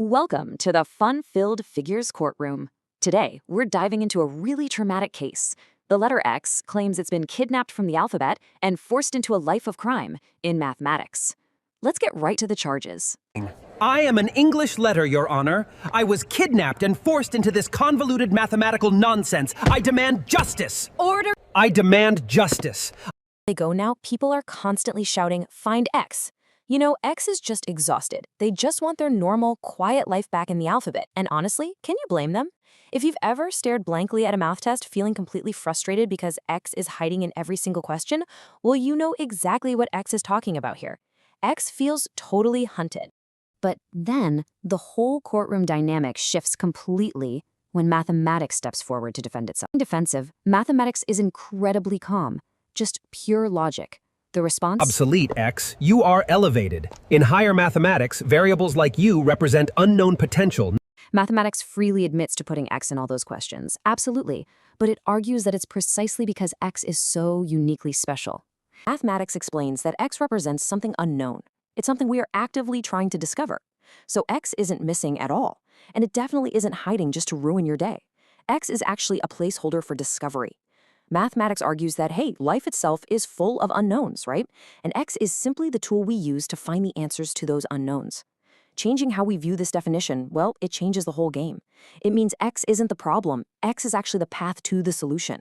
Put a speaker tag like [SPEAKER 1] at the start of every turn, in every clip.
[SPEAKER 1] Welcome to the fun-filled figures courtroom. Today, we're diving into a really traumatic case. The letter X claims it's been kidnapped from the alphabet and forced into a life of crime in mathematics. Let's get right to the charges.
[SPEAKER 2] I am an English letter, Your Honor. I was kidnapped and forced into this convoluted mathematical nonsense. I demand justice.
[SPEAKER 1] Order!
[SPEAKER 2] I demand justice.
[SPEAKER 1] They go now, people are constantly shouting, "Find X." You know, X is just exhausted. They just want their normal, quiet life back in the alphabet. And honestly, can you blame them? If you've ever stared blankly at a math test feeling completely frustrated because X is hiding in every single question, well, you know exactly what X is talking about here. X feels totally hunted. But then, the whole courtroom dynamic shifts completely when mathematics steps forward to defend itself. Defensive, mathematics is incredibly calm, just pure logic. The response?
[SPEAKER 2] Obsolete, X. You are elevated. In higher mathematics, variables like you represent unknown potential.
[SPEAKER 1] Mathematics freely admits to putting X in all those questions. Absolutely. But it argues that it's precisely because X is so uniquely special. Mathematics explains that X represents something unknown. It's something we are actively trying to discover. So X isn't missing at all. And it definitely isn't hiding just to ruin your day. X is actually a placeholder for discovery. Mathematics argues that, hey, life itself is full of unknowns, right? And X is simply the tool we use to find the answers to those unknowns. Changing how we view this definition, well, it changes the whole game. It means X isn't the problem. X is actually the path to the solution.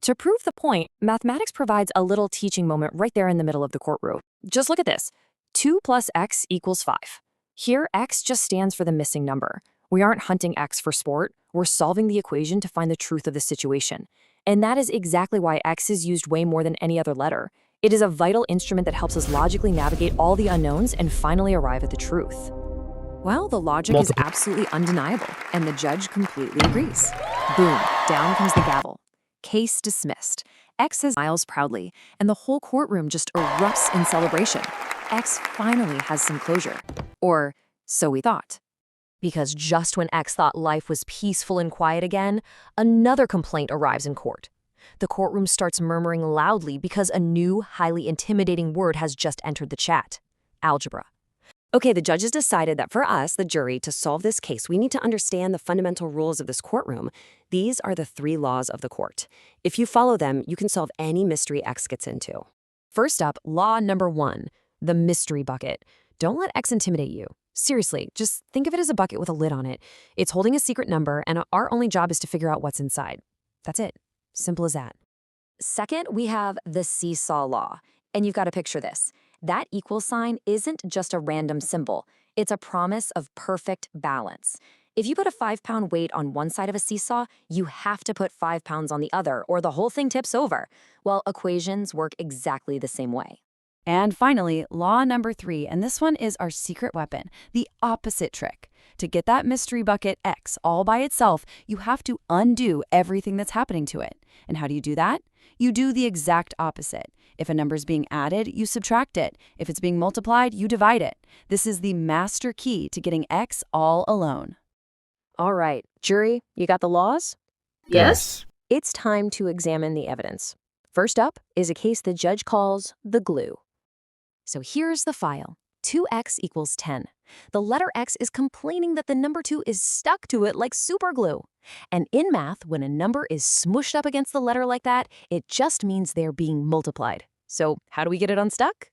[SPEAKER 1] To prove the point, mathematics provides a little teaching moment right there in the middle of the courtroom. Just look at this. 2 plus X equals 5. Here, X just stands for the missing number. We aren't hunting X for sport. We're solving the equation to find the truth of the situation. And that is exactly why X is used way more than any other letter. It is a vital instrument that helps us logically navigate all the unknowns and finally arrive at the truth. Well, the logic is absolutely undeniable, and the judge completely agrees. Boom, down comes the gavel. Case dismissed. X smiles proudly, and the whole courtroom just erupts in celebration. X finally has some closure. Or so we thought. Because just when X thought life was peaceful and quiet again, another complaint arrives in court. The courtroom starts murmuring loudly because a new, highly intimidating word has just entered the chat: algebra. Okay, the judges decided that for us, the jury, to solve this case, we need to understand the fundamental rules of this courtroom. These are the 3 laws of the court. If you follow them, you can solve any mystery X gets into. First up, law number 1, the mystery bucket. Don't let X intimidate you. Seriously, just think of it as a bucket with a lid on it. It's holding a secret number, and our only job is to figure out what's inside. That's it. Simple as that. Second, we have the seesaw law. And you've got to picture this. That equal sign isn't just a random symbol. It's a promise of perfect balance. If you put a 5-pound weight on one side of a seesaw, you have to put 5 pounds on the other, or the whole thing tips over. Well, equations work exactly the same way.
[SPEAKER 3] And finally, law number 3, and this one is our secret weapon, the opposite trick. To get that mystery bucket X all by itself, you have to undo everything that's happening to it. And how do you do that? You do the exact opposite. If a number is being added, you subtract it. If it's being multiplied, you divide it. This is the master key to getting X all alone.
[SPEAKER 1] All right, jury, you got the laws?
[SPEAKER 4] Yes.
[SPEAKER 1] It's time to examine the evidence. First up is a case the judge calls the glue. So here's the file. 2x equals 10. The letter X is complaining that the number 2 is stuck to it like super glue. And in math, when a number is smushed up against the letter like that, it just means they're being multiplied. So how do we get it unstuck?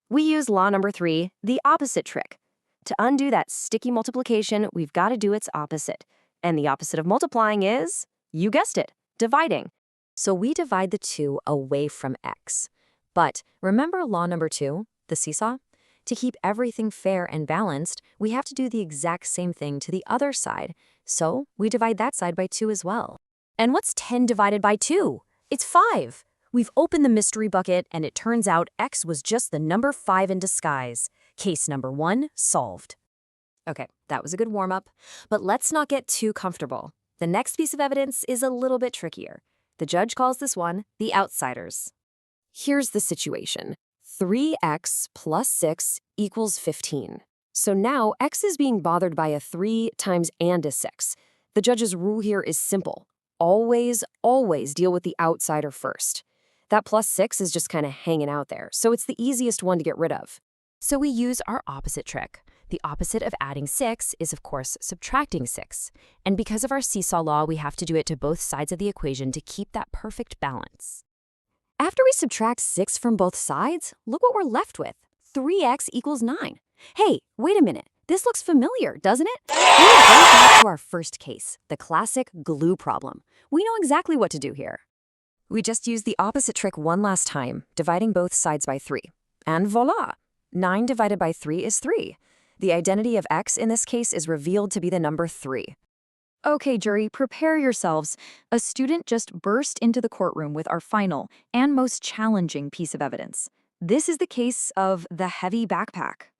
[SPEAKER 1] We use law number 3, the opposite trick. To undo that sticky multiplication, we've got to do its opposite. And the opposite of multiplying is, you guessed it, dividing. So we divide the 2 away from X. But remember law number 2, the seesaw? To keep everything fair and balanced, we have to do the exact same thing to the other side. So we divide that side by 2 as well. And what's 10 divided by 2? It's 5. We've opened the mystery bucket, and it turns out X was just the number 5 in disguise. Case number 1 solved. Okay, that was a good warm-up. But let's not get too comfortable. The next piece of evidence is a little bit trickier. The judge calls this one the outsiders. Here's the situation. 3x plus 6 equals 15. So now X is being bothered by a 3 times and a 6. The judge's rule here is simple. Always, always deal with the outsider first. That plus 6 is just kind of hanging out there, so it's the easiest one to get rid of. So we use our opposite trick. The opposite of adding 6 is, of course, subtracting 6. And because of our seesaw law, we have to do it to both sides of the equation to keep that perfect balance. After we subtract 6 from both sides, look what we're left with. 3x equals 9. Hey, wait a minute. This looks familiar, doesn't it? We're right back to our first case, the classic glue problem. We know exactly what to do here. We just use the opposite trick one last time, dividing both sides by 3. And voila! 9 divided by 3 is 3. The identity of x in this case is revealed to be the number 3.
[SPEAKER 4] Okay, jury, prepare yourselves. A student just burst into the courtroom with our final and most challenging piece of evidence. This is the case of the heavy backpack.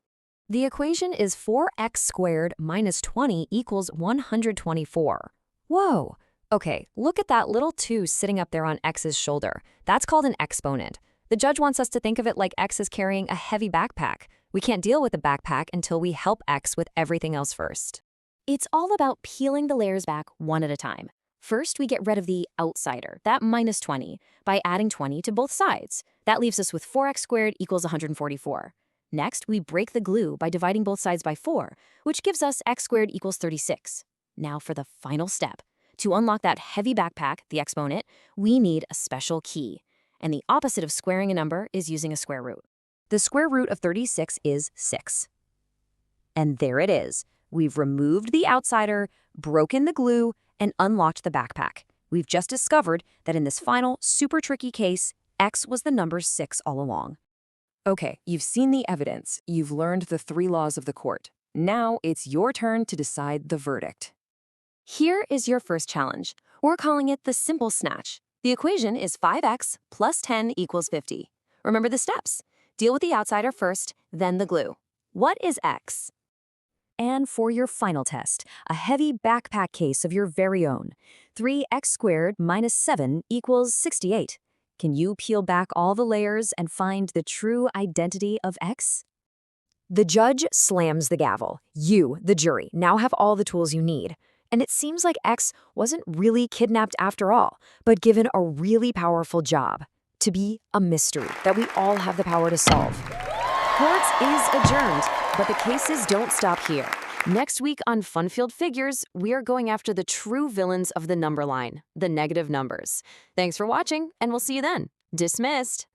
[SPEAKER 1] The equation is 4x squared minus 20 equals 124. Whoa! Okay, look at that little 2 sitting up there on x's shoulder. That's called an exponent. The judge wants us to think of it like x is carrying a heavy backpack. We can't deal with the backpack until we help x with everything else first. It's all about peeling the layers back one at a time. First, we get rid of the outsider, that minus 20, by adding 20 to both sides. That leaves us with 4x squared equals 144. Next, we break the glue by dividing both sides by 4, which gives us x squared equals 36. Now for the final step. To unlock that heavy backpack, the exponent, we need a special key. And the opposite of squaring a number is using a square root. The square root of 36 is 6. And there it is. We've removed the outsider, broken the glue, and unlocked the backpack. We've just discovered that in this final, super tricky case, x was the number 6 all along. Okay, you've seen the evidence. You've learned the 3 laws of the court. Now it's your turn to decide the verdict. Here is your first challenge. We're calling it the simple snatch. The equation is 5x plus 10 equals 50. Remember the steps. Deal with the outsider first, then the glue. What is x? And for your final test, a heavy backpack case of your very own. 3x squared minus 7 equals 68. Can you peel back all the layers and find the true identity of x? The judge slams the gavel. You, the jury, now have all the tools you need. And it seems like X wasn't really kidnapped after all, but given a really powerful job to be a mystery that we all have the power to solve. Court is adjourned, but the cases don't stop here. Next week on Fun-Filled Figures, we are going after the true villains of the number line, the negative numbers. Thanks for watching, and we'll see you then. Dismissed.